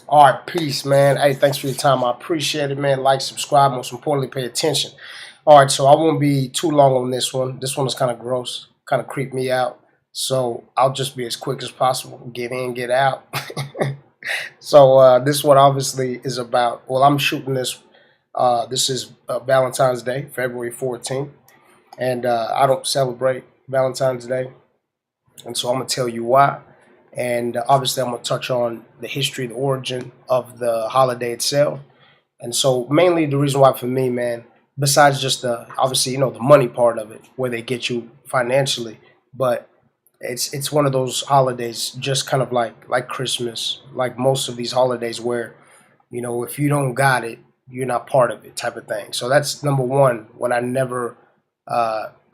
All right, peace, man. Hey, thanks for your time. I appreciate it, man. Like, subscribe, most importantly, pay attention. All right, so I won't be too long on this one. This one is kind of gross, kind of creep me out. So I'll just be as quick as possible. Get in, get out. So this one obviously is about. Well, I'm shooting this. This is Valentine's Day, February 14th, and I don't celebrate Valentine's Day, and so I'm gonna tell you why. And obviously, I'm gonna touch on the history, the origin of the holiday itself. And so, mainly the reason why for me, man, besides just the obviously, the money part of it, where they get you financially, but it's one of those holidays, just kind of like Christmas, like most of these holidays, where if you don't got it, you're not part of it, type of thing. So that's number one. What I never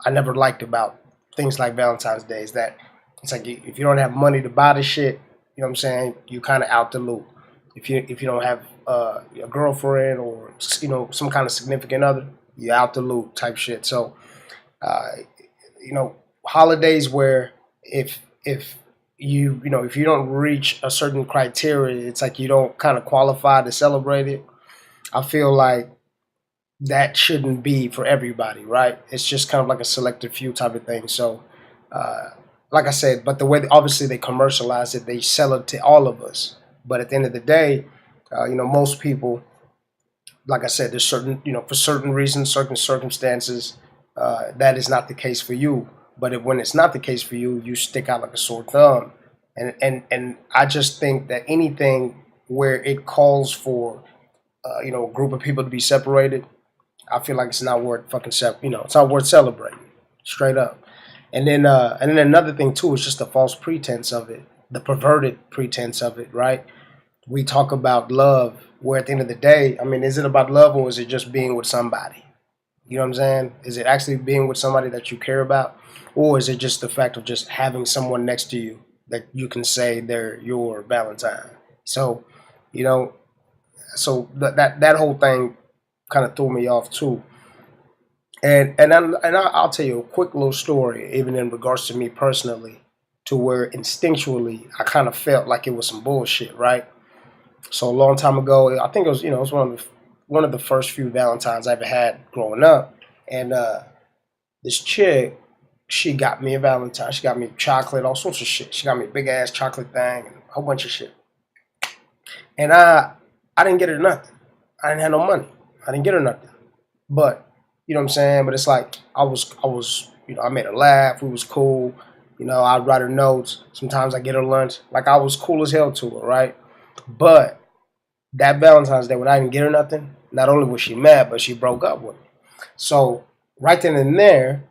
liked about things like Valentine's Day is that it's like if you don't have money to buy the shit, you know what I'm saying, you kind of out the loop. If you don't have a girlfriend or some kind of significant other, you're out the loop type shit. So uh, holidays where if if you don't reach a certain criteria, it's like you don't kind of qualify to celebrate it. I feel like that shouldn't be for everybody, right? It's just kind of like a selective few type of thing. So, uh, like I said, but the way obviously they commercialize it, they sell it to all of us. But at the end of the day, most people, like I said, there's certain, for certain reasons, certain circumstances, that is not the case for you. But when it's not the case for you, you stick out like a sore thumb. And I just think that anything where it calls for, a group of people to be separated, I feel like it's not worth it's not worth celebrating, straight up. And then another thing too is just the false pretense of it, the perverted pretense of it, right? We talk about love, where at the end of the day, I mean, is it about love or is it just being with somebody? You know what I'm saying? Is it actually being with somebody that you care about, or is it just the fact of just having someone next to you that you can say they're your Valentine? So, you know, that whole thing kind of threw me off too. And I'll tell you a quick little story, even in regards to me personally, to where instinctually I kind of felt like it was some bullshit, right? So a long time ago, I think it was one of the first few Valentines I ever had growing up, and this chick, she got me a Valentine. She got me chocolate, all sorts of shit. She got me a big ass chocolate thing, and a whole bunch of shit. And I didn't get her nothing. I didn't have no money. I didn't get her nothing. But you know what I'm saying? But it's like I was I made her laugh. We was cool. I'd write her notes. Sometimes I get her lunch. Like I was cool as hell to her, right? But that Valentine's Day when I didn't get her nothing, not only was she mad, but she broke up with me. So right then and there,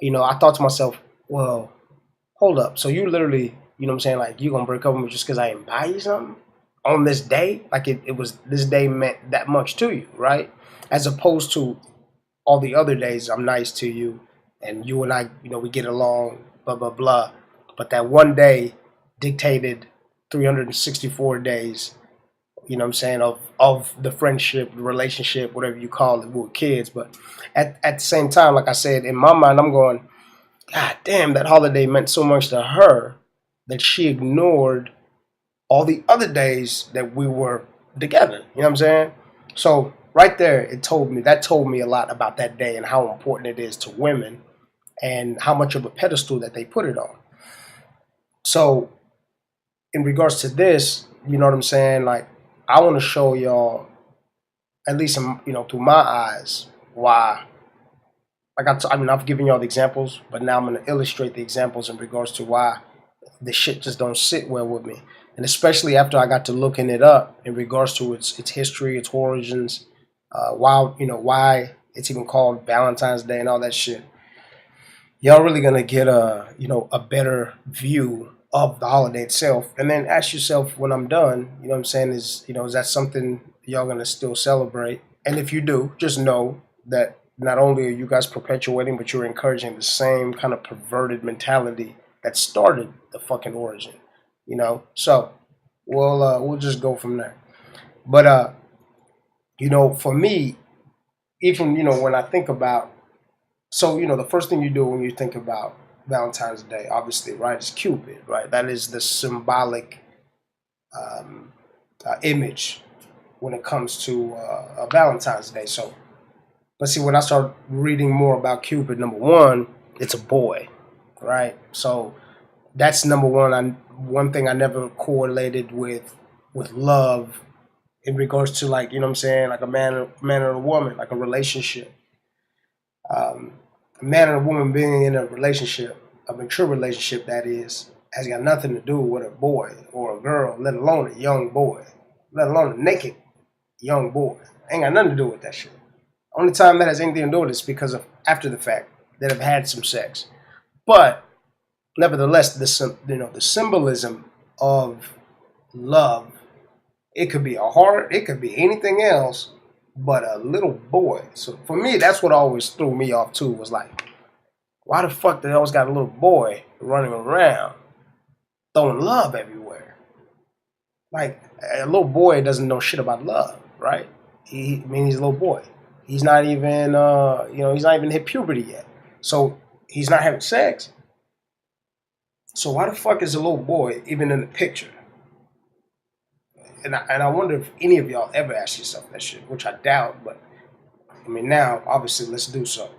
I thought to myself, well, hold up. So you literally, you know what I'm saying, like you gonna break up with me just because I didn't buy you something on this day? Like it was this day meant that much to you, right? As opposed to all the other days I'm nice to you and you and I, we get along, blah blah blah. But that one day dictated 364 days, you know what I'm saying, of the friendship, the relationship, whatever you call it. We were kids, but at the same time, like I said, in my mind I'm going, God damn, that holiday meant so much to her that she ignored all the other days that we were together. You know what I'm saying? So right there, that told me a lot about that day and how important it is to women and how much of a pedestal that they put it on. So in regards to this, you know what I'm saying? Like I want to show y'all, at least through my eyes, why. Like I mean, I've given y'all the examples, but now I'm going to illustrate the examples in regards to why the shit just don't sit well with me. And especially after I got to looking it up in regards to its history, its origins, why it's even called Valentine's Day and all that shit. Y'all really gonna get a better view of the holiday itself, and then ask yourself when I'm done. You know what I'm saying, is that something y'all gonna still celebrate? And if you do, just know that not only are you guys perpetuating, but you're encouraging the same kind of perverted mentality that started the fucking origin. So we'll just go from there. But for me, even when I think about, so the first thing you do when you think about Valentine's Day, obviously, right, is Cupid, right? That is the symbolic, um, image when it comes to Valentine's Day. So, but see, when I start reading more about Cupid, number one, it's a boy, right? So that's number one. One thing I never correlated with love in regards to, like, you know what I'm saying, like a man and a woman, like a relationship. Um, a man and a woman being in a relationship, a mature relationship that is, has got nothing to do with a boy or a girl, let alone a young boy, let alone a naked young boy. Ain't got nothing to do with that shit. Only time that has anything to do with it is because of after the fact that have had some sex. But nevertheless, the symbolism of love, it could be a heart, it could be anything else, but a little boy. So for me, that's what always threw me off too. Was like, why the fuck they always got a little boy running around throwing love everywhere? Like, a little boy doesn't know shit about love, right? I mean, he's a little boy. He's not even, he's not even hit puberty yet. So he's not having sex. So why the fuck is a little boy even in the picture? And I wonder if any of y'all ever asked yourself that shit, which I doubt. But I mean, now obviously let's do so.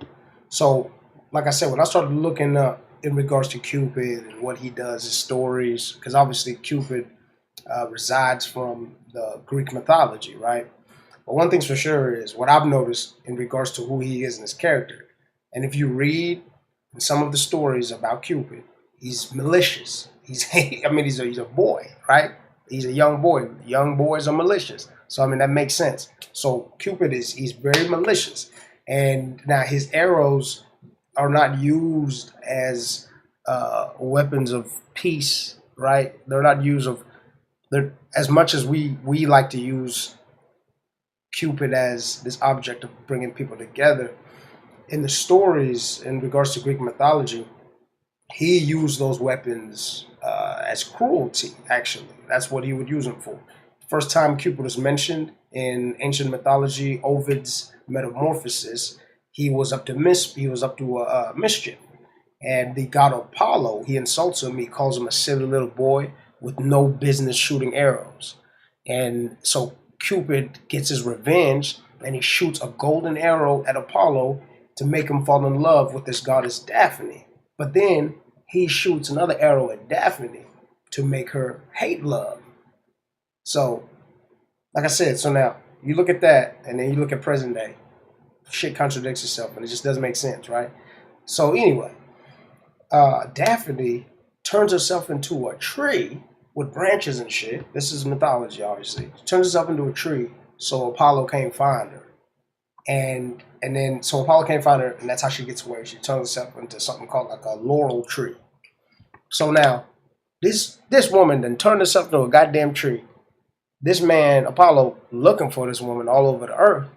So, like I said, when I started looking up in regards to Cupid and what he does, his stories, because obviously Cupid resides from the Greek mythology, right? But one thing's for sure is what I've noticed in regards to who he is and his character. And if you read some of the stories about Cupid, he's malicious. He's a boy, right? He's a young boy. Young boys are malicious. So I mean that makes sense. So Cupid he's very malicious. And now his arrows are not used as weapons of peace, right? They're not used of they're as much as we like to use Cupid as this object of bringing people together. In the stories, in regards to Greek mythology, he used those weapons as cruelty. Actually, that's what he would use them for. First time Cupid was mentioned in ancient mythology, Ovid's Metamorphosis, he was up to mischief, and the god Apollo, he insults him. He calls him a silly little boy with no business shooting arrows, and so Cupid gets his revenge, and he shoots a golden arrow at Apollo to make him fall in love with this goddess Daphne. But then he shoots another arrow at Daphne to make her hate love. So, like I said, so now you look at that and then you look at present day. Shit contradicts itself and it just doesn't make sense, right? So, anyway, Daphne turns herself into a tree with branches and shit. This is mythology, obviously. She turns herself into a tree so Apollo can't find her. And then so Apollo can't find her, and that's how she gets away. She turns herself into something called like a laurel tree. So now, this woman then turned herself into a goddamn tree. This man, Apollo, looking for this woman all over the earth,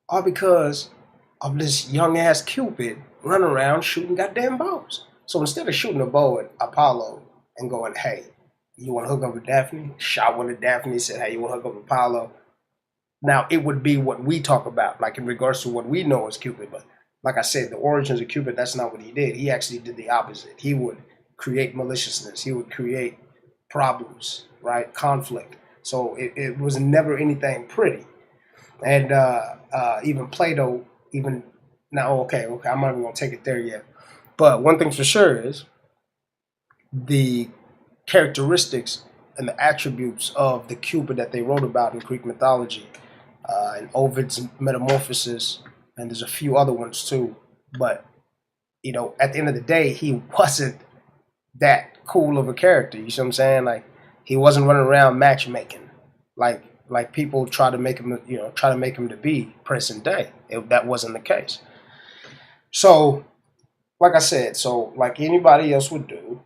all because of this young ass Cupid running around shooting goddamn bows. So instead of shooting a bow at Apollo and going, hey, you want to hook up with Daphne? Shot one at Daphne, said, hey, you want to hook up with Apollo? Now, it would be what we talk about, like in regards to what we know as Cupid. But like I said, the origins of Cupid, that's not what he did. He actually did the opposite. He would create maliciousness. He would create problems, right? Conflict. So it was never anything pretty. And even Plato, even now, okay, I'm not even going to take it there yet. But one thing for sure is the characteristics and the attributes of the Cupid that they wrote about in Greek mythology, and Ovid's Metamorphosis, and there's a few other ones too. But at the end of the day, he wasn't that cool of a character. You see what I'm saying? Like, he wasn't running around matchmaking, like people try to make him, to be present day. That wasn't the case. So, like I said, so like anybody else would do,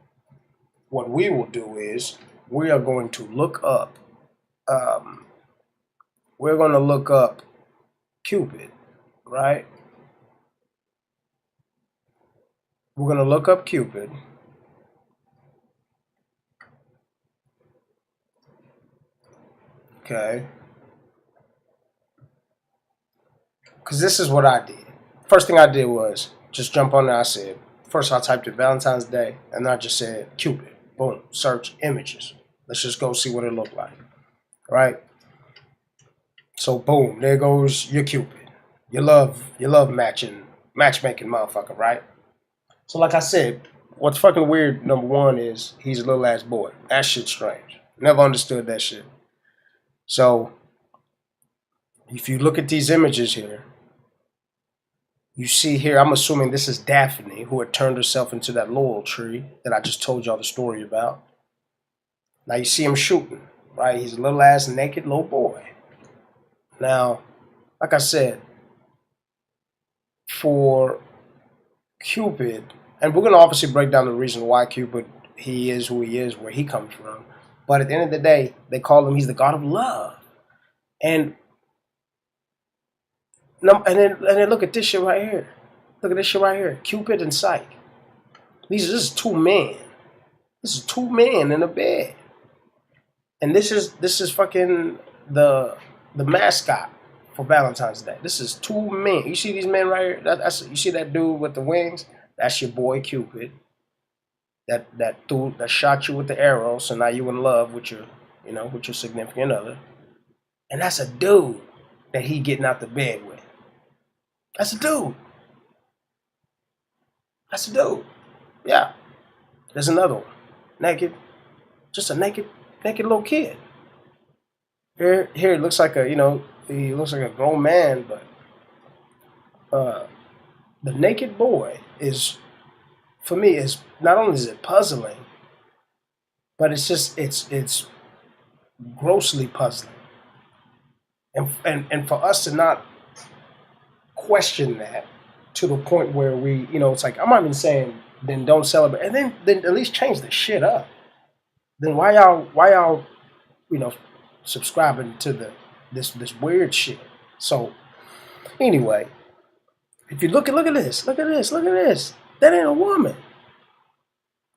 what we will do is we are going to look up. We're going to look up Cupid, right? We're going to look up Cupid. Okay. Because this is what I did. First thing I did was just jump on there. I said, first I typed in Valentine's Day, and I just said Cupid. Boom. Search images. Let's just go see what it looked like. right? So boom, there goes your Cupid. You love matchmaking motherfucker, right? So like I said, what's fucking weird, number one, is he's a little ass boy. That shit's strange. Never understood that shit. So if you look at these images here, you see here, I'm assuming this is Daphne, who had turned herself into that laurel tree that I just told y'all the story about. Now you see him shooting, right? He's a little ass naked little boy. Now, like I said, for Cupid, and we're gonna obviously break down the reason why Cupid he is who he is, where he comes from. But at the end of the day, they call him he's the god of love. And and then look at this shit right here. Look at this shit right here. Cupid and Psyche. This is two men. This is two men in a bed. And this is fucking the mascot for Valentine's Day. This is two men. You see these men right here? That's you see that dude with the wings? That's your boy Cupid. That dude that shot you with the arrow. So now you in love with your with your significant other. And that's a dude that he getting out the bed with. That's a dude. That's a dude. Yeah. There's another one. Naked. Just a naked little kid. Here it looks like he looks like a grown man, but the naked boy is, for me, is not only is it puzzling, but it's grossly puzzling. And for us to not question that to the point where we, it's like, I'm not even saying then don't celebrate, and then at least change the shit up. Then why y'all you know subscribing to this weird shit? So anyway, if you look at this, that ain't a woman.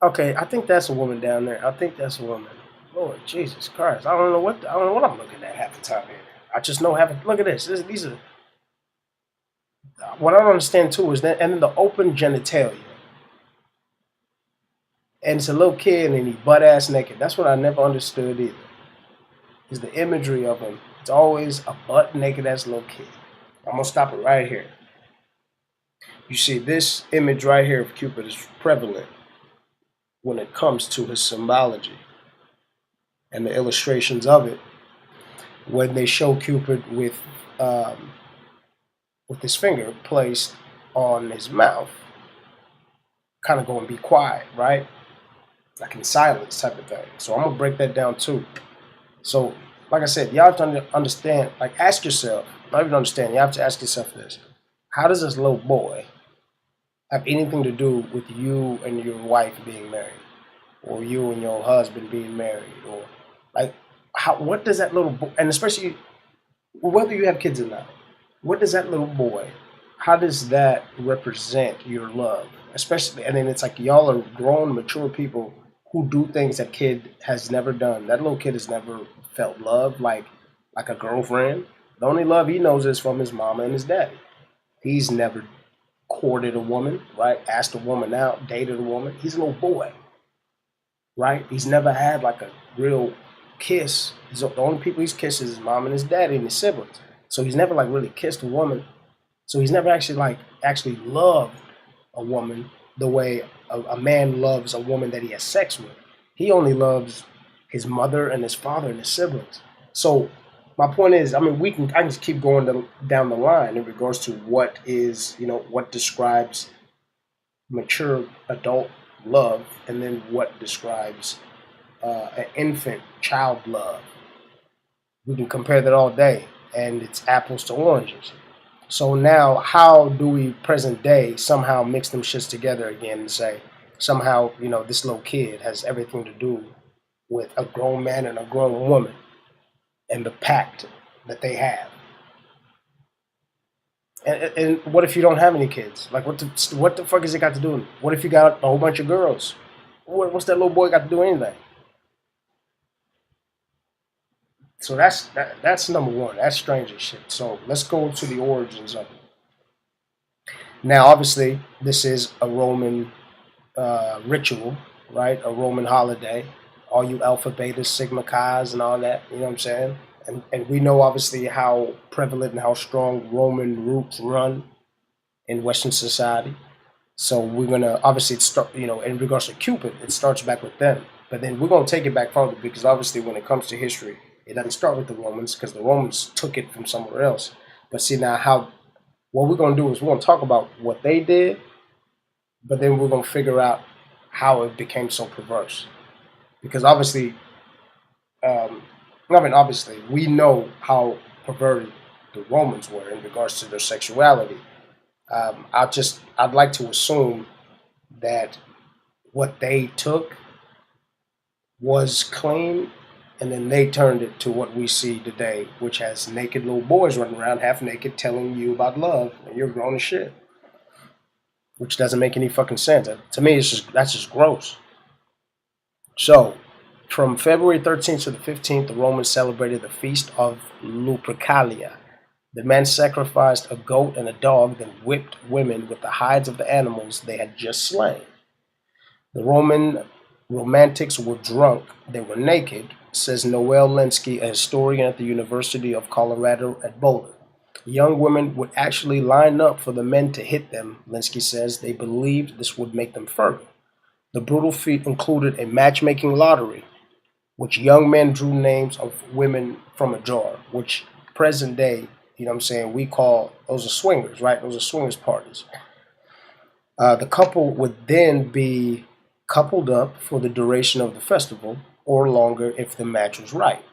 Okay, I think that's a woman down there. I think that's a woman. Lord Jesus Christ, I don't know what I'm looking at half the time here. I just know look at this. These are what I don't understand too is that, and then the open genitalia, and it's a little kid and he butt ass naked. That's what I never understood either. Is the imagery of him? It's always a butt naked ass little kid. I'm gonna stop it right here. You see, this image right here of Cupid is prevalent when it comes to his symbology and the illustrations of it. When they show Cupid with his finger placed on his mouth, kind of going be quiet, right? Like in silence type of thing. So I'm gonna break that down too. So, like I said, you have to understand, like ask yourself, not even understand, you have to ask yourself this. How does this little boy have anything to do with you and your wife being married? Or you and your husband being married? Or like what does that little boy, and especially whether you have kids or not, what does that little boy, how does that represent your love? Especially, and then it's like y'all are grown, mature people who do things that kid has never done. That little kid has never felt love like a girlfriend. The only love he knows is from his mama and his daddy. He's never courted a woman, right? Asked a woman out, dated a woman. He's a little boy, right? He's never had like a real kiss. The only people he's kissed is his mom and his daddy and his siblings. So he's never like really kissed a woman. So he's never actually loved a woman the way a man loves a woman that he has sex with. He only loves his mother and his father and his siblings. So my point is, I mean, I can just keep going down the line in regards to what is, what describes mature adult love, and then what describes an infant child love. We can compare that all day, and it's apples to oranges. So now, how do we present day somehow mix them shits together again and say somehow this little kid has everything to do with a grown man and a grown woman and the pact that they have? And what if you don't have any kids? Like what the fuck has it got to do with it? What if you got a whole bunch of girls? What's that little boy got to do with anything? So that's number one. That's strange as shit. So let's go to the origins of it. Now, obviously, this is a Roman ritual, right? A Roman holiday. all you alpha, beta, sigma chi's and all that. You know what I'm saying? And we know obviously how prevalent and how strong Roman roots run in Western society. So we're gonna obviously start, in regards to Cupid, it starts back with them. But then we're gonna take it back further because obviously when it comes to history, it doesn't start with the Romans because the Romans took it from somewhere else. But see now how what we're gonna do is we're gonna talk about what they did, but then we're gonna figure out how it became so perverse. Because obviously, um, obviously, we know how perverted the Romans were in regards to their sexuality. I'd like to assume that what they took was clean, and then they turned it to what we see today, which has naked little boys running around half naked telling you about love, and you're grown as shit, which doesn't make any fucking sense. To me, that's just gross. So, from February 13th to the 15th, the Romans celebrated the feast of Lupercalia. The men sacrificed a goat and a dog, then whipped women with the hides of the animals they had just slain. The Roman romantics were drunk, they were naked, says Noel Linsky, a historian at the University of Colorado at Boulder. Young women would actually line up for the men to hit them, Linsky says. They believed this would make them fertile. The brutal feat included a matchmaking lottery, which young men drew names of women from a jar, which present day, we call those are swingers, right? Those are swingers parties. The couple would then be coupled up for the duration of the festival or longer if the match was right.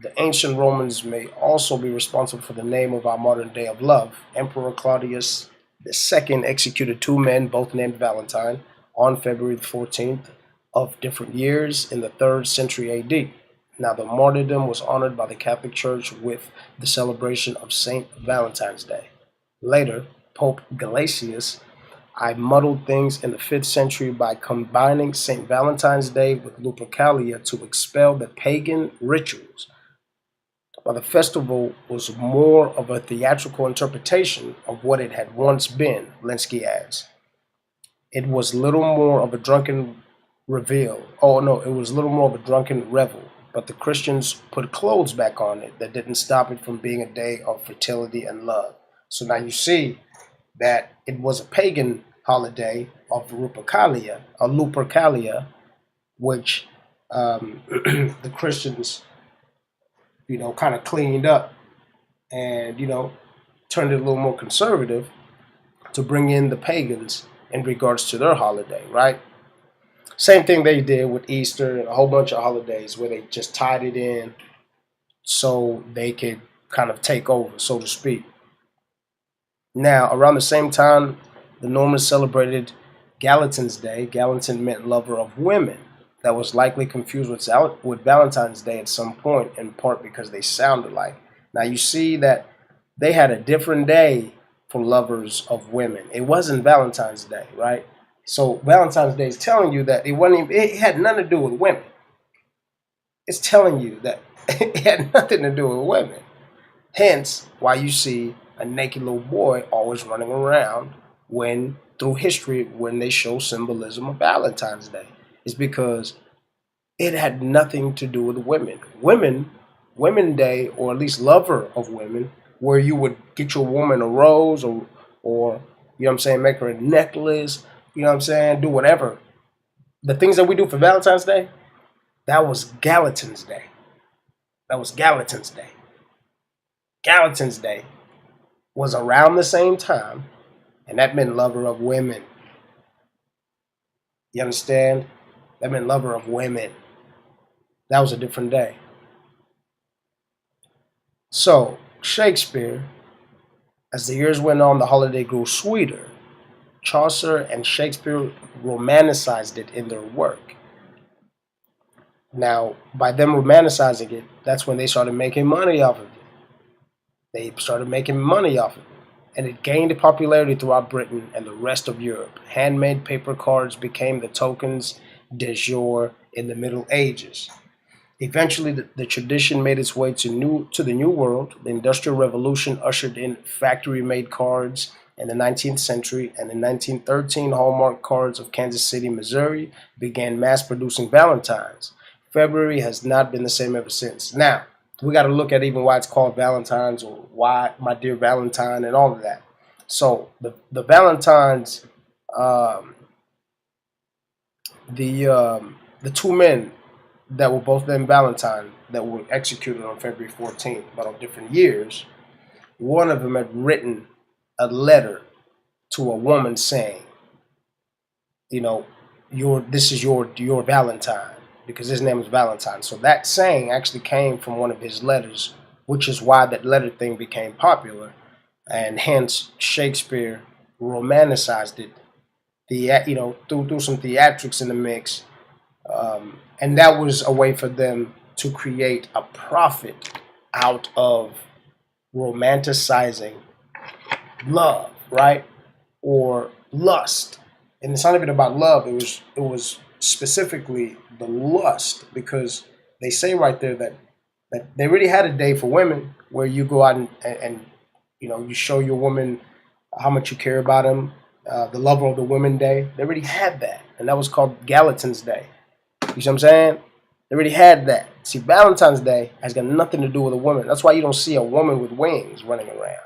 The ancient Romans may also be responsible for the name of our modern day of love. Emperor Claudius II executed two men, both named Valentine, on February the 14th of different years in the 3rd century AD. Now, the martyrdom was honored by the Catholic Church with the celebration of St. Valentine's Day. Later, Pope Gelasius I muddled things in the 5th century by combining St. Valentine's Day with Lupercalia to expel the pagan rituals. While the festival was more of a theatrical interpretation of what it had once been, Linsky adds. It was little more of a drunken reveal. Oh no, it was little more of a drunken revel. But the Christians put clothes back on it that didn't stop it from being a day of fertility and love. So now you see that it was a pagan holiday of Lupercalia, which the Christians, kind of cleaned up and, turned it a little more conservative to bring in the pagans in regards to their holiday, right? Same thing they did with Easter and a whole bunch of holidays where they just tied it in so they could kind of take over, so to speak. Now, around the same time, the Normans celebrated Galatine's Day. Galatine meant lover of women. That was likely confused with Valentine's Day at some point, in part because they sound alike. Now, you see that they had a different day for lovers of women. It wasn't Valentine's Day, right? So Valentine's Day is telling you that it had nothing to do with women. It's telling you that it had nothing to do with women. Hence, why you see a naked little boy always running around through history, when they show symbolism of Valentine's Day. It's because it had nothing to do with women. Women Day, or at least lover of women, where you would get your woman a rose or make her a necklace, do whatever. The things that we do for Valentine's Day, that was Galatine's Day. That was Galatine's Day. Galatine's Day was around the same time, and that meant lover of women. You understand? That meant lover of women. That was a different day. So, Shakespeare, as the years went on, the holiday grew sweeter. Chaucer and Shakespeare romanticized it in their work. Now, by them romanticizing it, that's when they started making money off of it. They started making money off of it. And it gained popularity throughout Britain and the rest of Europe. Handmade paper cards became the tokens de jour in the Middle Ages. Eventually, the tradition made its way to the New World. The Industrial Revolution ushered in factory-made cards in the 19th century, and in 1913, Hallmark cards of Kansas City, Missouri began mass-producing Valentines. February has not been the same ever since. Now, we got to look at even why it's called Valentine's, or why my dear Valentine, and all of that. So the Valentines, um, the two men that were both named Valentine that were executed on February 14th, but on different years, one of them had written a letter to a woman saying, you know, this is your Valentine, because his name is Valentine. So that saying actually came from one of his letters, which is why that letter thing became popular, and hence Shakespeare romanticized it. Threw some theatrics in the mix, and that was a way for them to create a profit out of romanticizing love, right? Or lust. And it's not even about love. It was specifically the lust, because they say right there that they really had a day for women where you go out and you show your woman how much you care about them. The Lover of the Women Day. They already had that, and that was called Valentine's Day. You see what I'm saying? They already had that. See, Valentine's Day has got nothing to do with a woman. That's why you don't see a woman with wings running around.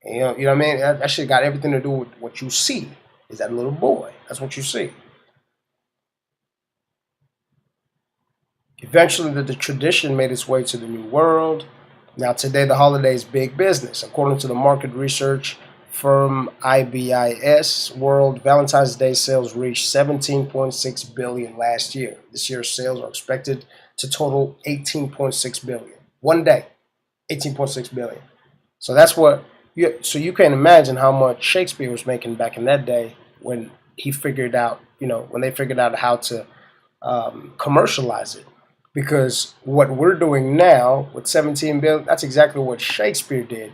You know what I mean? That shit got everything to do with what you see. Is that little boy? That's what you see. Eventually, the tradition made its way to the New World. Now, today, the holiday is big business. According to the market research firm IBIS World, Valentine's Day sales reached 17.6 billion last year. This year's sales are expected to total 18.6 billion. One day, 18.6 billion. So that's so you can imagine how much Shakespeare was making back in that day when he figured out, when they figured out how to commercialize it. Because what we're doing now with 17 billion, that's exactly what Shakespeare did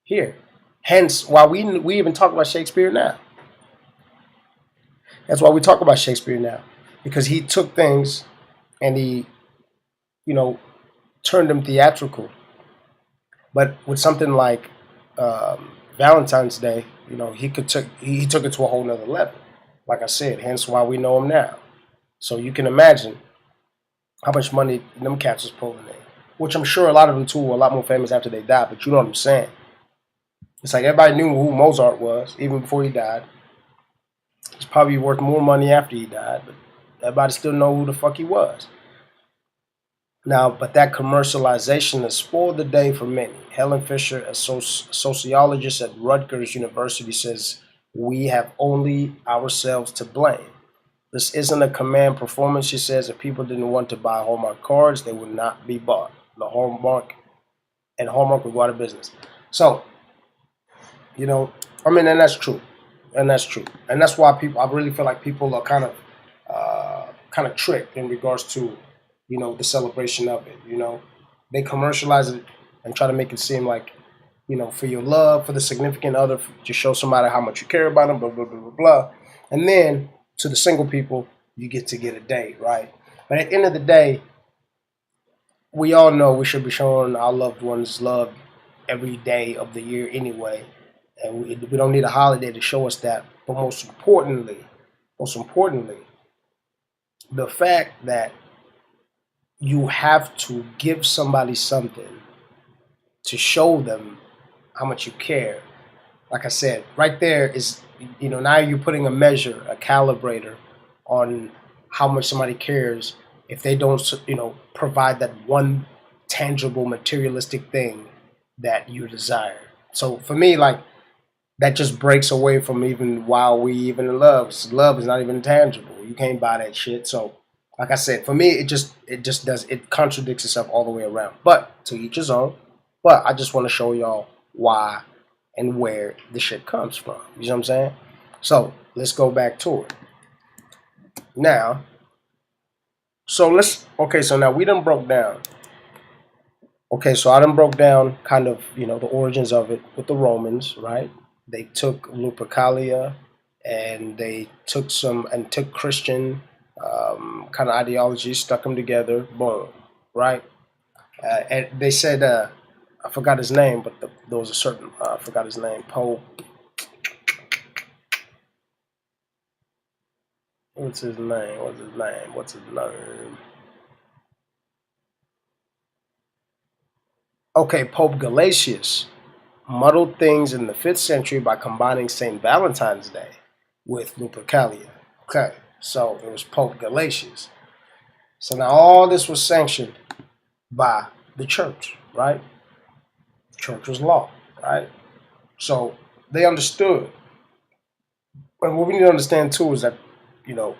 here. Hence, why we even talk about Shakespeare now. That's why we talk about Shakespeare now, because he took things and he, you know, turned them theatrical. But with something like Valentine's Day, he took it to a whole nother level. Like I said, hence why we know him now. So you can imagine how much money them cats was pulling in. Which I'm sure a lot of them too were a lot more famous after they died, but you know what I'm saying. It's like everybody knew who Mozart was, even before he died. He's probably worth more money after he died, but everybody still know who the fuck he was. Now, but that commercialization has spoiled the day for many. Helen Fisher, a sociologist at Rutgers University, says we have only ourselves to blame. This isn't a command performance, she says. If people didn't want to buy Hallmark cards, they would not be bought. Hallmark would go out of business. So, and that's true. And that's true. And that's why I really feel like people are kind of tricked in regards to, the celebration of it. They commercialize it and try to make it seem like, for your love, for the significant other, to show somebody how much you care about them, blah, blah, blah, blah, blah. And then to the single people, you get to get a date, right? But at the end of the day, we all know we should be showing our loved ones love every day of the year anyway. And we don't need a holiday to show us that. But most importantly, the fact that you have to give somebody something to show them how much you care. Like I said, right there is, now you're putting a measure, a calibrator on how much somebody cares if they don't, provide that one tangible, materialistic thing that you desire. So for me, like, that just breaks away from even why we even in love. Love is not even tangible. You can't buy that shit. So, like I said, for me, it contradicts itself all the way around. But to each his own. But I just want to show y'all why and where the shit comes from. You know what I'm saying? So let's go back to it. Now, so now we done broke down. Okay, so I done broke down kind of, the origins of it with the Romans, right? They took Lupercalia and they took Christian kind of ideologies, stuck them together, boom, right? And they said, I forgot his name, but there was a certain, I forgot his name, Pope. What's his name? Okay, Pope Galatius muddled things in the 5th century by combining St. Valentine's Day with Lupercalia. Okay, so it was Pope Galatius. So now all this was sanctioned by the church, right? Church was law, right? So they understood. And what we need to understand too is that, you know,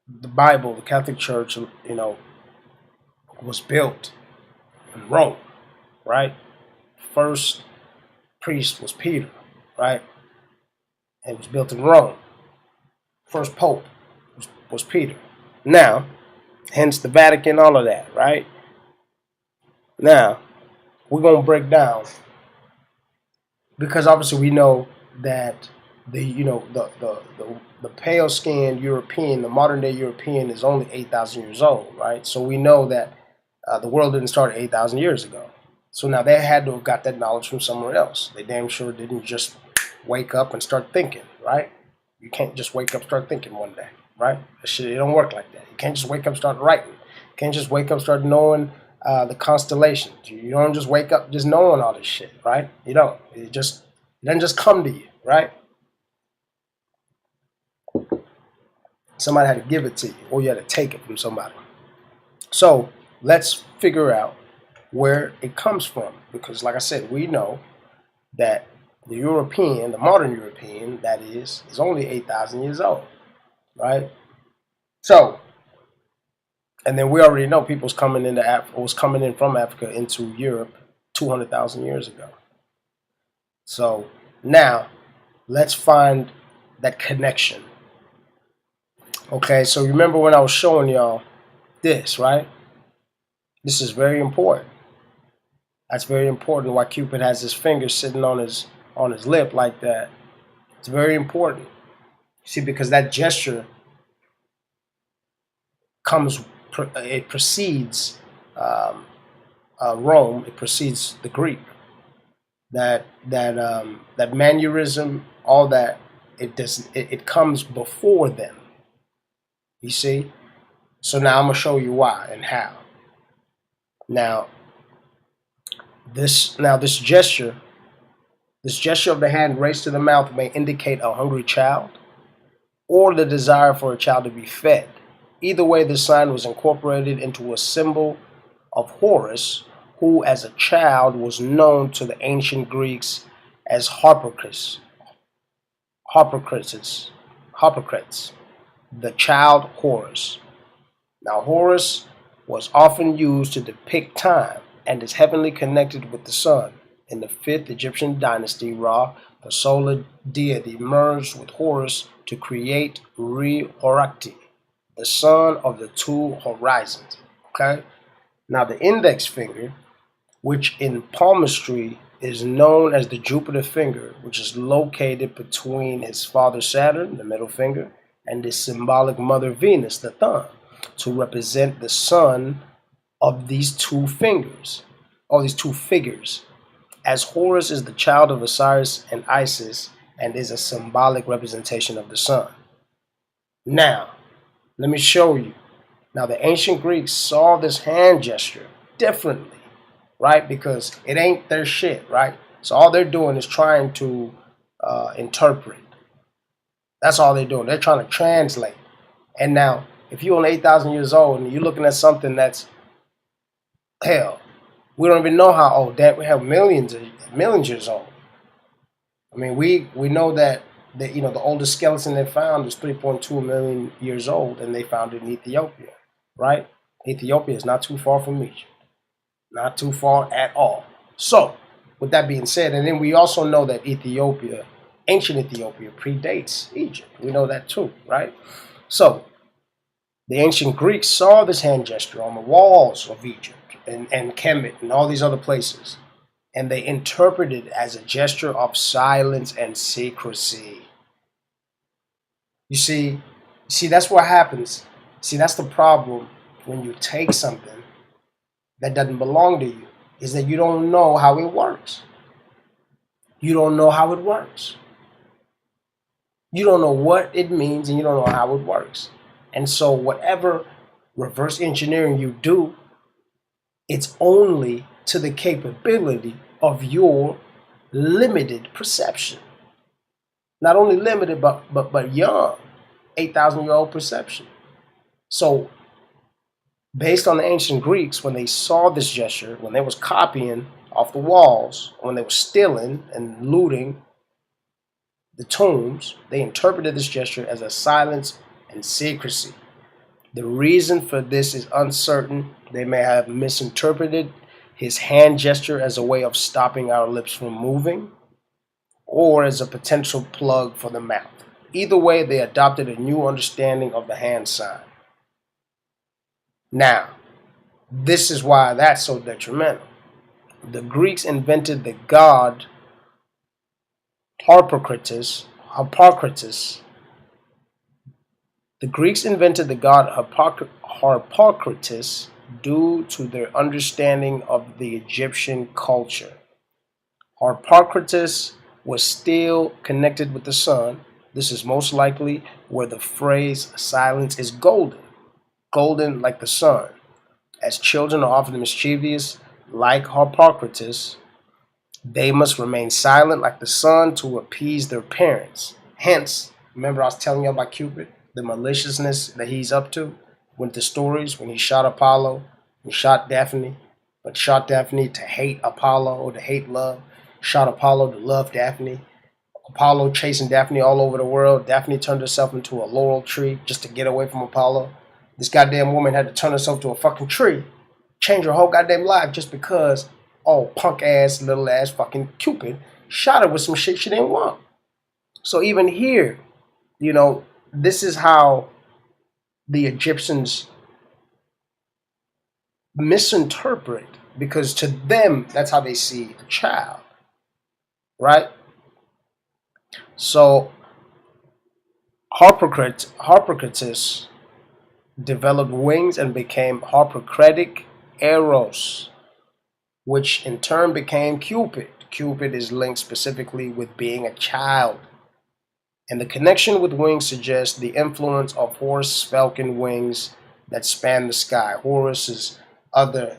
the Bible, the Catholic Church, was built in Rome, right? First priest was Peter, right? And it was built in Rome. First pope was Peter. Now, hence the Vatican, all of that, right? Now, we're going to break down because obviously we know that the pale skinned European, the modern day European, is only 8,000 years old, right? So we know that the world didn't start 8,000 years ago. So now they had to have got that knowledge from somewhere else. They damn sure didn't just wake up and start thinking, right? You can't just wake up, start thinking one day, right? It don't work like that. You can't just wake up, start writing. You can't just wake up, start knowing the constellations. You don't just wake up just knowing all this shit, it don't. It doesn't just come to you, right? Somebody had to give it to you, or you had to take it from somebody. So let's figure out where it comes from, because like I said, we know that the European, the modern European, that is only 8,000 years old, right? So, and then we already know people's coming into Africa, was coming in from Africa into Europe 200,000 years ago. So now let's find that connection. Okay, so remember when I was showing y'all this, right? This is very important. That's very important why Cupid has his finger sitting on his lip like that. It's very important. See, because that gesture it precedes Rome. It precedes the Greek. That mannerism, all that, it comes before them. You see. So now I'm gonna show you why and how. Now this gesture of the hand raised to the mouth may indicate a hungry child or the desire for a child to be fed. Either way, the sign was incorporated into a symbol of Horus, who as a child was known to the ancient Greeks as Harpocrates, the child Horus. Now Horus was often used to depict time and is heavily connected with the sun. In the 5th Egyptian dynasty, Ra, the solar deity, merged with Horus to create Re-Horakti, the son of the two horizons. Okay? Now the index finger, which in palmistry is known as the Jupiter finger, which is located between his father Saturn, the middle finger, and his symbolic mother Venus, the thumb, to represent the son of these two fingers, or these two figures. As Horus is the child of Osiris and Isis and is a symbolic representation of the sun. Now, let me show you. Now, the ancient Greeks saw this hand gesture differently, right? Because it ain't their shit, right? So all they're doing is trying to interpret. That's all they're doing. They're trying to translate. And now, if you're only 8,000 years old and you're looking at something that's, hell, we don't even know how old. That we have millions years old. I mean, we know that the oldest skeleton they found is 3.2 million years old, and they found it in Ethiopia, right? Ethiopia is not too far from Egypt, not too far at all. So, with that being said, and then we also know that ancient Ethiopia, predates Egypt. We know that too, right? So, the ancient Greeks saw this hand gesture on the walls of Egypt and Kemet and all these other places, and they interpreted it as a gesture of silence and secrecy. You see, that's what happens. See, that's the problem when you take something that doesn't belong to you, is that you don't know how it works. You don't know how it works. You don't know what it means, and you don't know how it works. And so whatever reverse engineering you do, it's only to the capability of your limited perception. Not only limited, but young, 8,000-year-old perception. So, based on the ancient Greeks, when they saw this gesture, when they was copying off the walls, when they were stealing and looting the tombs, they interpreted this gesture as a silence and secrecy. The reason for this is uncertain. They may have misinterpreted his hand gesture as a way of stopping our lips from moving, or as a potential plug for the mouth. Either way, they adopted a new understanding of the hand sign. Now, this is why that's so detrimental. The Greeks invented the god Harpocrates. The Greeks invented the god Harpocrates due to their understanding of the Egyptian culture. Harpocrates was still connected with the sun. This is most likely where the phrase silence is golden, golden like the sun. As children are often mischievous, like Harpocrates, they must remain silent like the sun to appease their parents. Hence, remember I was telling you about Cupid, the maliciousness that he's up to with the stories when he shot Apollo, he shot Daphne, but shot Daphne to hate Apollo or to hate love, shot Apollo to love Daphne. Apollo chasing Daphne all over the world. Daphne turned herself into a laurel tree just to get away from Apollo. This goddamn woman had to turn herself to a fucking tree, change her whole goddamn life just because punk ass, little ass fucking Cupid shot her with some shit she didn't want. So even here, this is how the Egyptians misinterpret, because to them, that's how they see a child, right? So Harpocrates developed wings and became Harpocratic Eros, which in turn became Cupid. Cupid is linked specifically with being a child. And the connection with wings suggests the influence of horse falcon wings that span the sky. Horus's other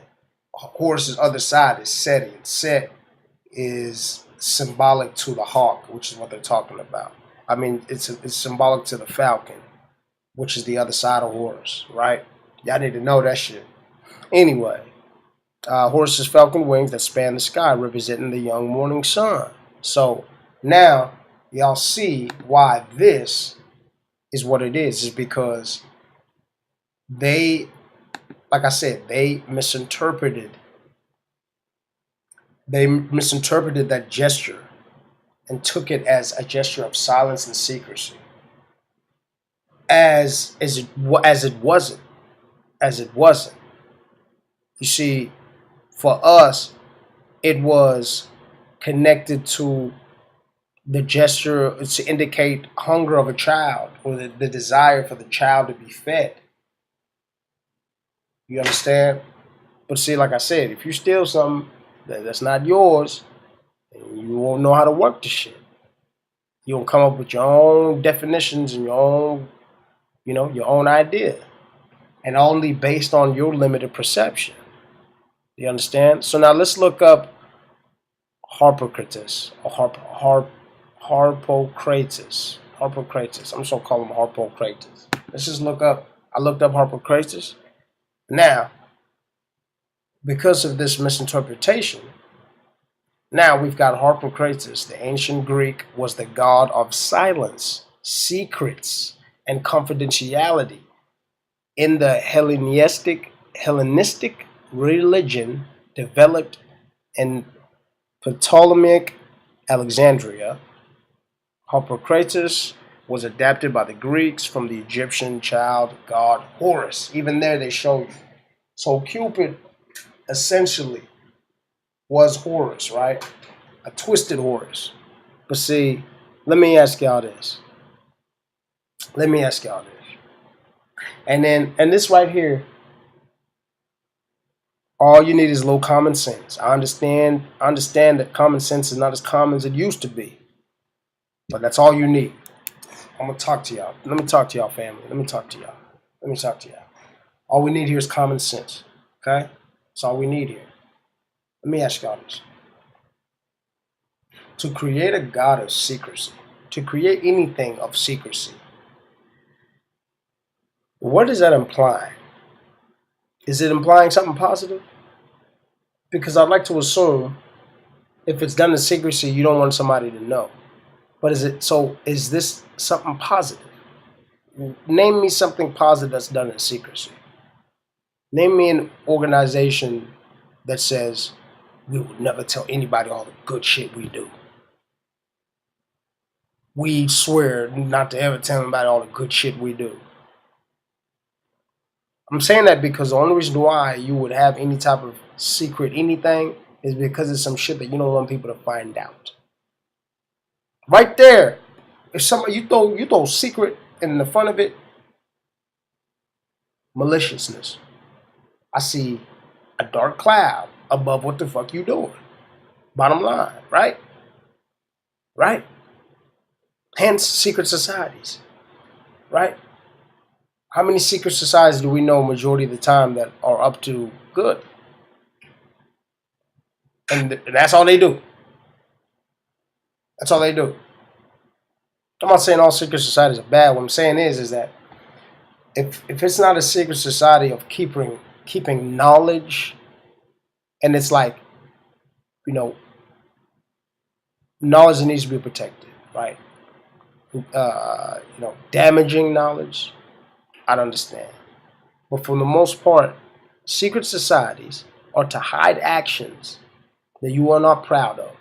side is Seti. And Set is symbolic to the hawk, which is what they're talking about. I mean, it's symbolic to the falcon, which is the other side of Horus, right? Y'all need to know that shit. Anyway, Horus's falcon wings that span the sky, representing the young morning sun. So now y'all see why this is what it is because they, like I said, they misinterpreted that gesture and took it as a gesture of silence and secrecy. As it wasn't. You see, for us, it was connected to the gesture to indicate hunger of a child or the desire for the child to be fed. You understand? But see, like I said, if you steal something that's not yours, you won't know how to work the shit. You'll come up with your own definitions and your own, your own idea. And only based on your limited perception. You understand? So now let's look up Harpocrates or Harpocrates. Harpocrates. I'm just gonna call him Harpocrates. Let's just look up. I looked up Harpocrates. Now, because of this misinterpretation, now we've got Harpocrates. The ancient Greek was the god of silence, secrets, and confidentiality. In the Hellenistic religion developed in Ptolemaic Alexandria, Harpocrates was adapted by the Greeks from the Egyptian child god Horus. Even there they show you. So Cupid essentially was Horus, right? A twisted Horus. But see, let me ask y'all this. And this right here, all you need is a little common sense. I understand that common sense is not as common as it used to be. But that's all you need. I'm gonna talk to y'all. Let me talk to y'all, family. Let me talk to y'all. All we need here is common sense. Okay? That's all we need here. Let me ask y'all this. To create a god of secrecy, to create anything of secrecy, what does that imply? Is it implying something positive? Because I'd like to assume if it's done in secrecy, you don't want somebody to know. But is it so? Is this something positive? Name me something positive that's done in secrecy. Name me an organization that says we would never tell anybody all the good shit we do. We swear not to ever tell anybody all the good shit we do. I'm saying that because the only reason why you would have any type of secret anything is because it's some shit that you don't want people to find out. Right there, if somebody you throw secret in the front of it, maliciousness. I see a dark cloud above what the fuck you doing. Bottom line, right? Right? Hence secret societies, right? How many secret societies do we know majority of the time that are up to good? And that's all they do. That's all they do. I'm not saying all secret societies are bad. What I'm saying is that if it's not a secret society of keeping knowledge, and it's like, you know, knowledge that needs to be protected, right? Damaging knowledge, I'd understand. But for the most part, secret societies are to hide actions that you are not proud of.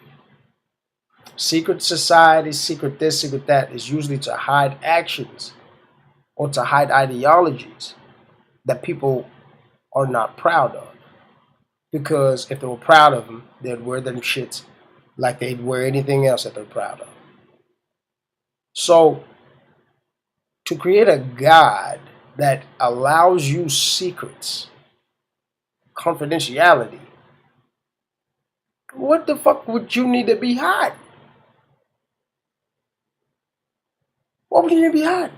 Secret societies, secret this, secret that is usually to hide actions or to hide ideologies that people are not proud of. Because if they were proud of them, they'd wear them shits like they'd wear anything else that they're proud of. So, to create a God that allows you secrets, confidentiality, what the fuck would you need to be hiding? What would you need to be hiding?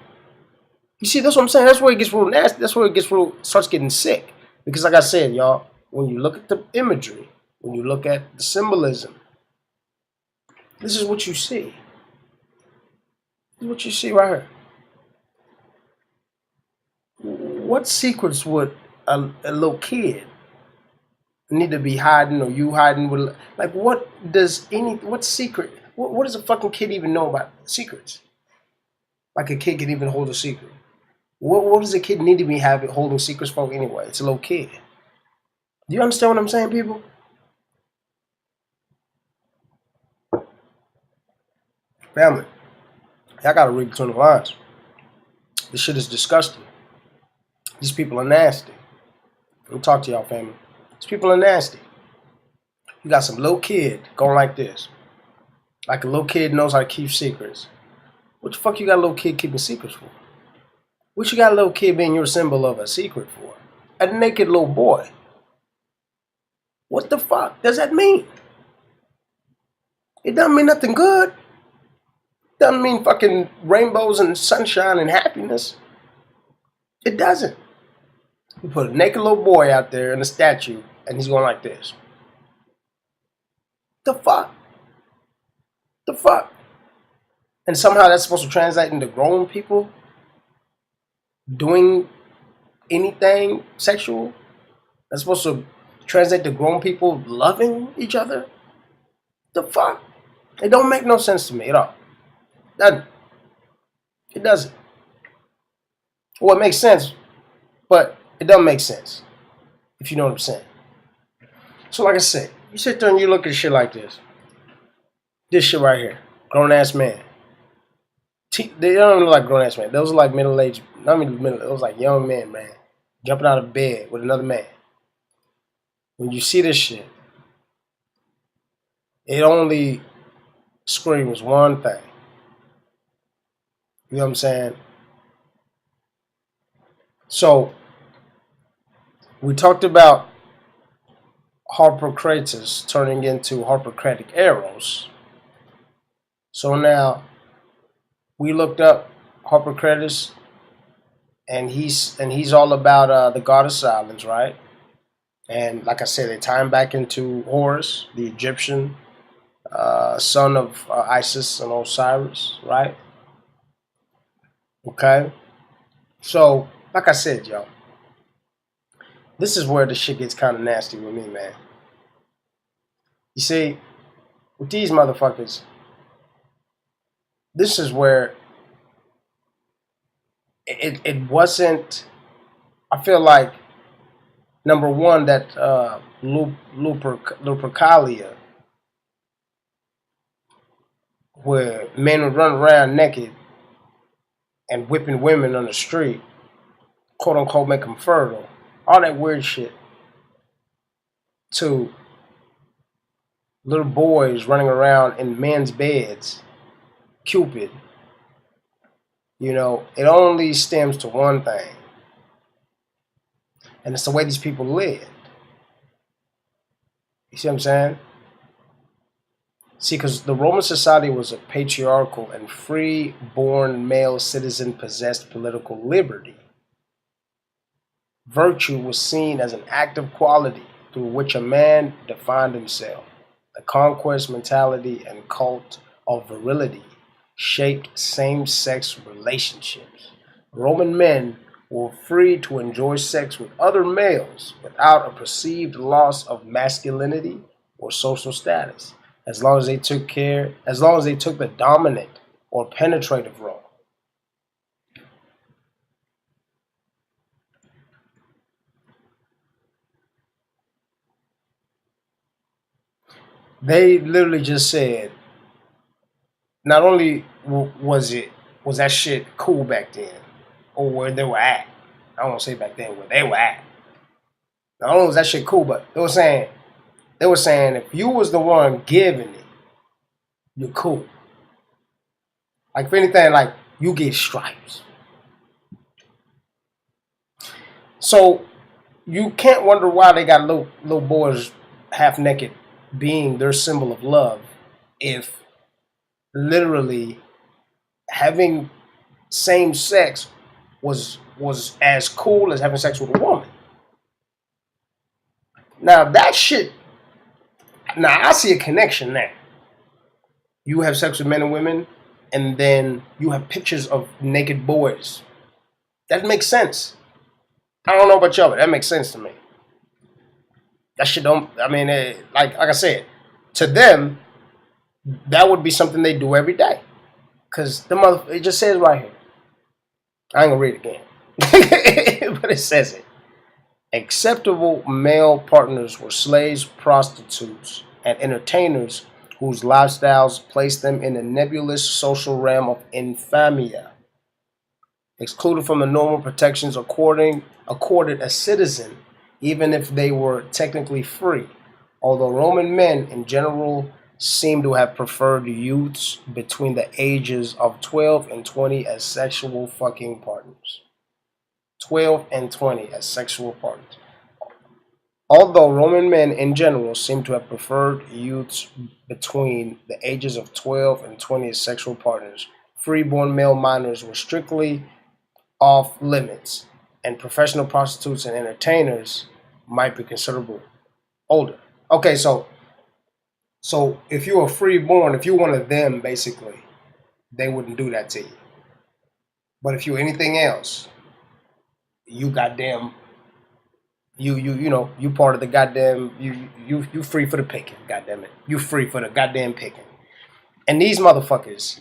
You see, that's what I'm saying. That's where it gets real nasty. That's where it gets starts getting sick. Because like I said, y'all, when you look at the imagery, when you look at the symbolism, this is what you see. This is what you see right here. What secrets would a little kid need to be hiding, or you hiding with? Like, what secret? What does a fucking kid even know about secrets? Like a kid can even hold a secret. What does a kid need to be holding secrets for anyway? It's a little kid. Do you understand what I'm saying, people? Family, y'all gotta read between the lines. This shit is disgusting. These people are nasty. Let me talk to y'all, family. These people are nasty. You got some little kid going like this. Like a little kid knows how to keep secrets. What the fuck you got a little kid keeping secrets for? What you got a little kid being your symbol of a secret for? A naked little boy. What the fuck does that mean? It doesn't mean nothing good. It doesn't mean fucking rainbows and sunshine and happiness. It doesn't. You put a naked little boy out there in a statue and he's going like this. The fuck? The fuck? And somehow that's supposed to translate into grown people doing anything sexual? That's supposed to translate to grown people loving each other? The fuck? It don't make no sense to me at all. Doesn't. It doesn't. Well, it makes sense, but it doesn't make sense, if you know what I'm saying. So like I said, you sit there and you look at shit like this. This shit right here. Grown ass man. They don't look like grown ass men. Those are like middle aged, not middle, those like young men, man. Jumping out of bed with another man. When you see this shit, it only screams one thing. You know what I'm saying? So, we talked about Harpocrates turning into Harpocratic Eros. So now, we looked up Harpocrates, and he's all about the god of silence, right? And like I said, they tie him back into Horus, the Egyptian son of Isis and Osiris, right? Okay. So, like I said, yo, this is where the shit gets kind of nasty with me, man. You see, with these motherfuckers, this is where it wasn't. I feel like number one that Lupercalia, where men would run around naked and whipping women on the street, quote unquote, make them fertile, all that weird shit, to little boys running around in men's beds, Cupid. It only stems to one thing, and it's the way these people live. You see what I'm saying? See, because the Roman society was a patriarchal and free-born male citizen possessed political liberty. Virtue was seen as an active quality through which a man defined himself. The conquest mentality and cult of virility shaped same-sex relationships. Roman men were free to enjoy sex with other males without a perceived loss of masculinity or social status, as long as they took the dominant or penetrative role. They literally just said, not only was that shit cool back then, or where they were at. I don't want to say back then where they were at. Not only was that shit cool, but they were saying if you was the one giving it, you're cool. Like if anything, like you get stripes. So you can't wonder why they got little boys half naked being their symbol of love if literally having same sex was as cool as having sex with a woman. Now that shit. Now I see a connection there. You have sex with men and women, and then you have pictures of naked boys. That makes sense. I don't know about y'all, but that makes sense to me. That shit don't. I mean, like I said, to them, that would be something they do every day. Cause it just says right here. I ain't gonna read it again, but it says it. Acceptable male partners were slaves, prostitutes, and entertainers whose lifestyles placed them in the nebulous social realm of infamia, excluded from the normal protections accorded a citizen, even if they were technically free. Although Roman men in general seem to have preferred youths between the ages of 12 and 20 as sexual fucking partners. 12 and 20 as sexual partners. Although Roman men in general seem to have preferred youths between the ages of 12 and 20 as sexual partners, freeborn male minors were strictly off limits, and professional prostitutes and entertainers might be considerably older. Okay, so if you were freeborn, if you were one of them, basically, they wouldn't do that to you. But if you were anything else, you goddamn you part of the goddamn you free for the picking, goddamn it. You free for the goddamn picking. And these motherfuckers,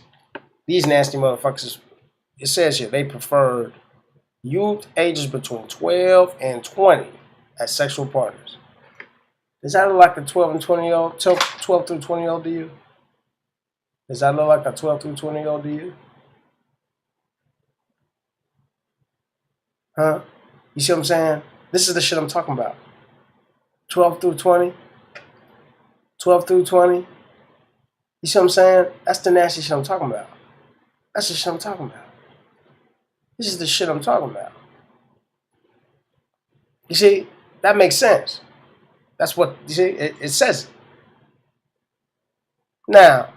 these nasty motherfuckers, it says here they preferred youth ages between 12 and 20 as sexual partners. Does that look like a 12 and 20-year-old, 12 through 20-year-old to you? Does that look like a 12 through 20-year-old to you? Huh? You see what I'm saying? This is the shit I'm talking about. 12 through 20. 12 through 20. You see what I'm saying? That's the nasty shit I'm talking about. That's the shit I'm talking about. This is the shit I'm talking about. You see, that makes sense. That's what, you see, it says it. Now,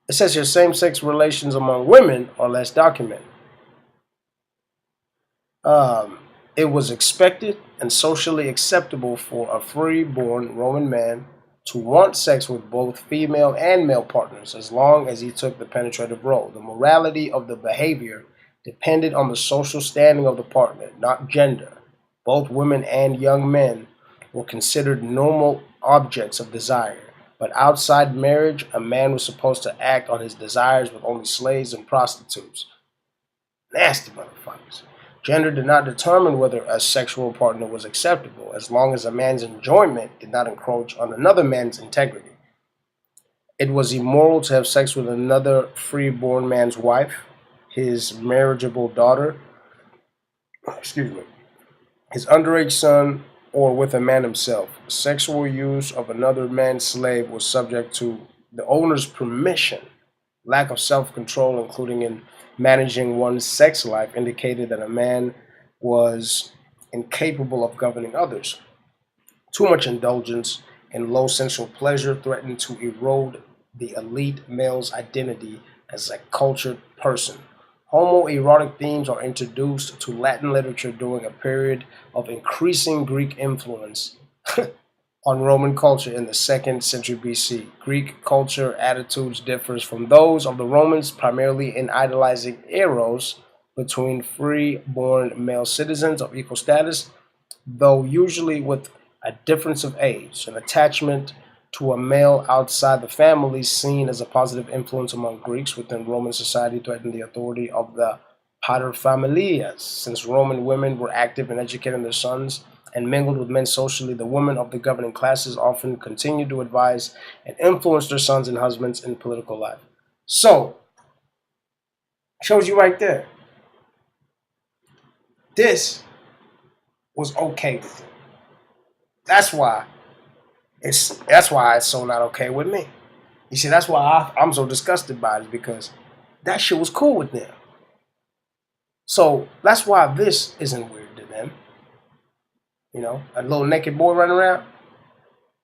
it says your same-sex relations among women are less documented. Um, It was expected and socially acceptable for a free-born Roman man to want sex with both female and male partners as long as he took the penetrative role. The morality of the behavior depended on the social standing of the partner, not gender. Both women and young men were considered normal objects of desire. But outside marriage, a man was supposed to act on his desires with only slaves and prostitutes. Nasty motherfuckers. Gender did not determine whether a sexual partner was acceptable, as long as a man's enjoyment did not encroach on another man's integrity. It was immoral to have sex with another free-born man's wife, his marriageable daughter, excuse me, his underage son, or with a man himself. Sexual use of another man's slave was subject to the owner's permission. Lack of self-control, including in managing one's sex life, indicated that a man was incapable of governing others. Too much indulgence in low sensual pleasure threatened to erode the elite male's identity as a cultured person. Homoerotic themes are introduced to Latin literature during a period of increasing Greek influence on Roman culture in the 2nd century BC. Greek culture attitudes differs from those of the Romans, primarily in idolizing eros between free-born male citizens of equal status, though usually with a difference of age. An attachment to a male outside the family, seen as a positive influence among Greeks within Roman society, threatened the authority of the paterfamilias. Since Roman women were active in educating their sons and mingled with men socially, the women of the governing classes often continued to advise and influence their sons and husbands in political life. So, shows you right there. This was okay with them. That's why it's so not okay with me. You see, that's why I'm so disgusted by it, because that shit was cool with them. So that's why this isn't weird to them. You know, a little naked boy running around.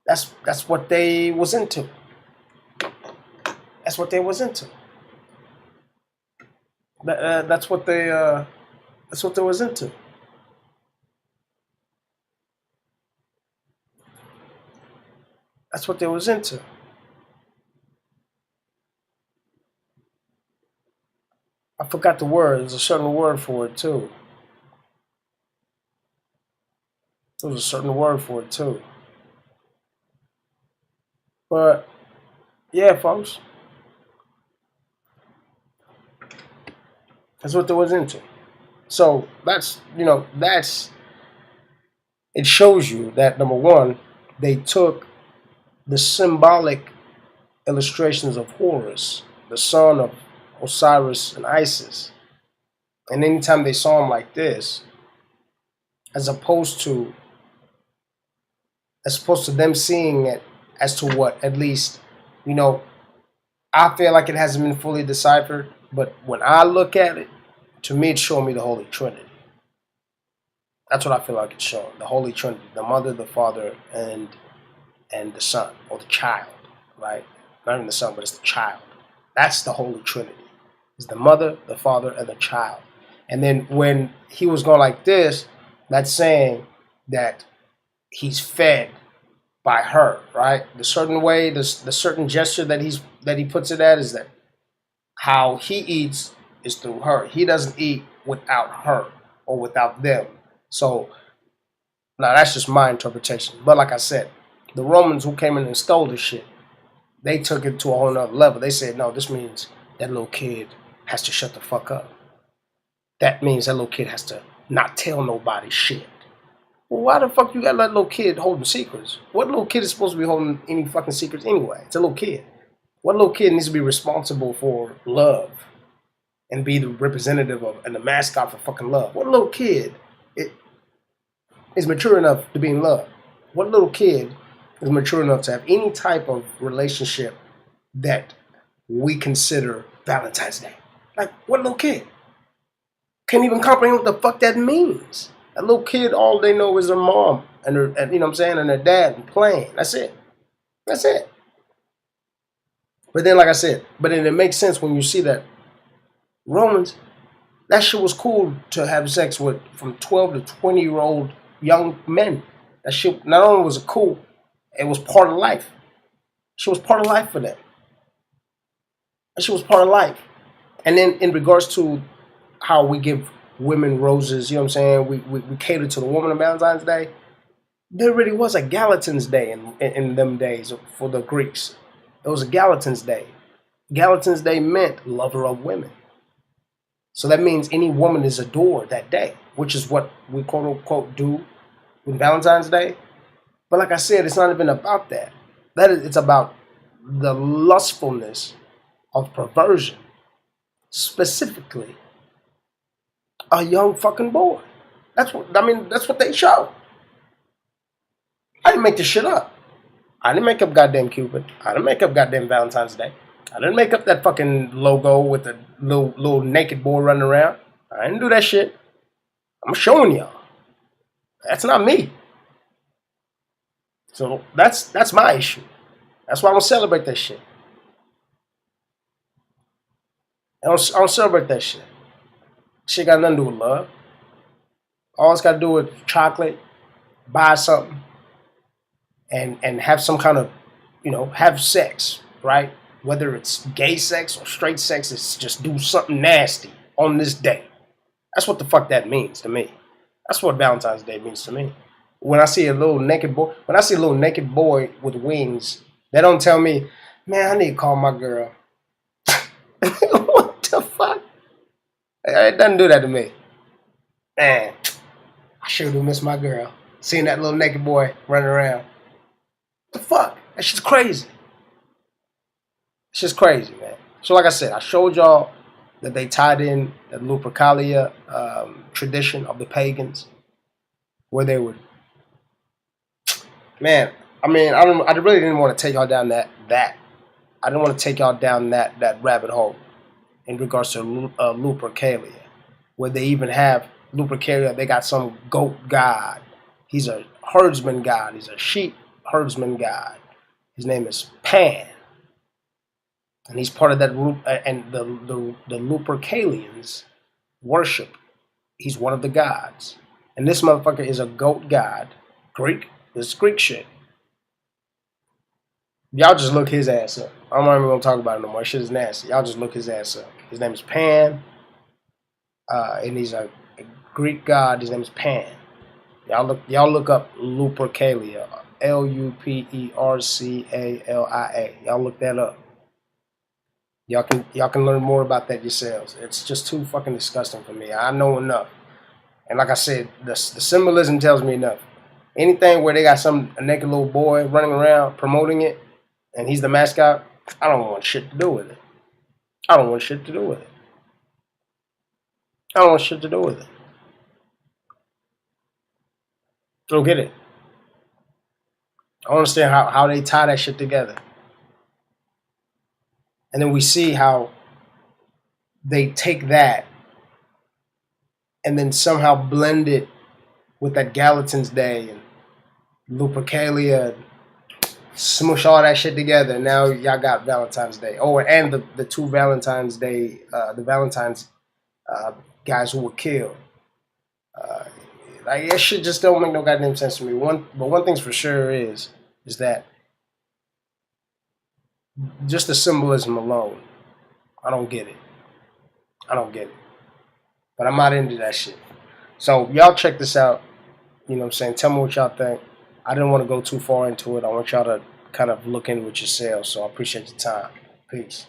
That's what they was into. That's what they was into. That's what they was into. That's what they was into. I forgot the word. There's a certain word for it too. There's a certain word for it too. But yeah, folks, that's what they was into. So that's it shows you that number one, they took the symbolic illustrations of Horus, the son of Osiris and Isis, and anytime they saw him like this, as opposed to them seeing it as to what, at least, you know, I feel like it hasn't been fully deciphered, but when I look at it, to me it's showing me the Holy Trinity. That's what I feel like it's showing. The Holy Trinity, the Mother, the Father, and the Son, or the child, right? Not even the Son, but it's the child. That's the Holy Trinity. It's the Mother, the Father, and the child. And then when he was going like this, that's saying that he's fed by her, right? The certain way, the certain gesture that he puts it at is that how he eats is through her. He doesn't eat without her or without them. So now that's just my interpretation. But like I said, the Romans who came in and stole this shit, they took it to a whole nother level. They said, no, this means that little kid has to shut the fuck up. That means that little kid has to not tell nobody shit. Well, why the fuck you got that little kid holding secrets? What little kid is supposed to be holding any fucking secrets anyway? It's a little kid. What little kid needs to be responsible for love and be the representative of and the mascot for fucking love? What little kid is mature enough to be in love? What little kid is mature enough to have any type of relationship that we consider Valentine's Day? Like, what little kid? Can't even comprehend what the fuck that means. A little kid, all they know is their mom and her, and, you know what I'm saying, and their dad and playing. That's it. That's it. But then, like I said, but then it makes sense when you see that Romans, That shit was cool to have sex with from 12 to 20-year-old young men. That shit not only was it cool, it was part of life. She was part of life for them. That shit was part of life. And then in regards to how we give women roses, you know what I'm saying? We cater to the woman on Valentine's Day. There really was a Galatine's Day in them days for the Greeks. It was a Galatine's Day. Galatine's Day meant lover of women. So that means any woman is adored that day, which is what we quote unquote do with Valentine's Day. But like I said, it's not even about that. It's about the lustfulness of perversion, specifically a young fucking boy. That's what they show. I didn't make this shit up. I didn't make up goddamn Cupid. I didn't make up goddamn Valentine's Day. I didn't make up that fucking logo with the little naked boy running around. I didn't do that shit. I'm showing y'all. That's not me. So that's my issue. That's why I don't celebrate that shit. I don't celebrate that shit. Shit got nothing to do with love. All it's got to do with chocolate, buy something, and have some kind of, have sex, right? Whether it's gay sex or straight sex, it's just do something nasty on this day. That's what the fuck that means to me. That's what Valentine's Day means to me. When I see a little naked boy with wings, they don't tell me, man, I need to call my girl. What the fuck? It doesn't do that to me. Man, I sure do miss my girl. Seeing that little naked boy running around. What the fuck? That shit's crazy. It's just crazy, man. So like I said, I showed y'all that they tied in the Lupercalia tradition of the pagans, where they would, man. I really didn't want to take y'all down that. I didn't want to take y'all down that rabbit hole in regards to Lupercalia, where they even have Lupercalia. They got some goat god. He's a herdsman god. He's a sheep herdsman god. His name is Pan. And he's part of that group, and the Lupercalians worship. He's one of the gods. And this motherfucker is a goat god. Greek. This is Greek shit. Y'all just look his ass up. I'm not even going to talk about it no more. Shit is nasty. Y'all just look his ass up. His name is Pan. And he's a Greek god. His name is Pan. Y'all look up Lupercalia. Lupercalia. Y'all look that up. Y'all can learn more about that yourselves. It's just too fucking disgusting for me. I know enough. And like I said, the symbolism tells me enough. Anything where they got a naked little boy running around promoting it, and he's the mascot, I don't want shit to do with it. I don't want shit to do with it. I don't want shit to do with it. Don't get it. I don't understand how they tie that shit together. And then we see how they take that and then somehow blend it with that Galatine's Day and Lupercalia, smush all that shit together. And now y'all got Valentine's Day. Oh, and the two Valentine's Day, the Valentines guys who were killed. Like that shit just don't make no goddamn sense to me. One thing's for sure is that just the symbolism alone, I don't get it. But I'm not into that shit. So y'all check this out. You know what I'm saying? Tell me what y'all think. I didn't want to go too far into it. I want y'all to kind of look into it yourselves. So I appreciate your time. Peace.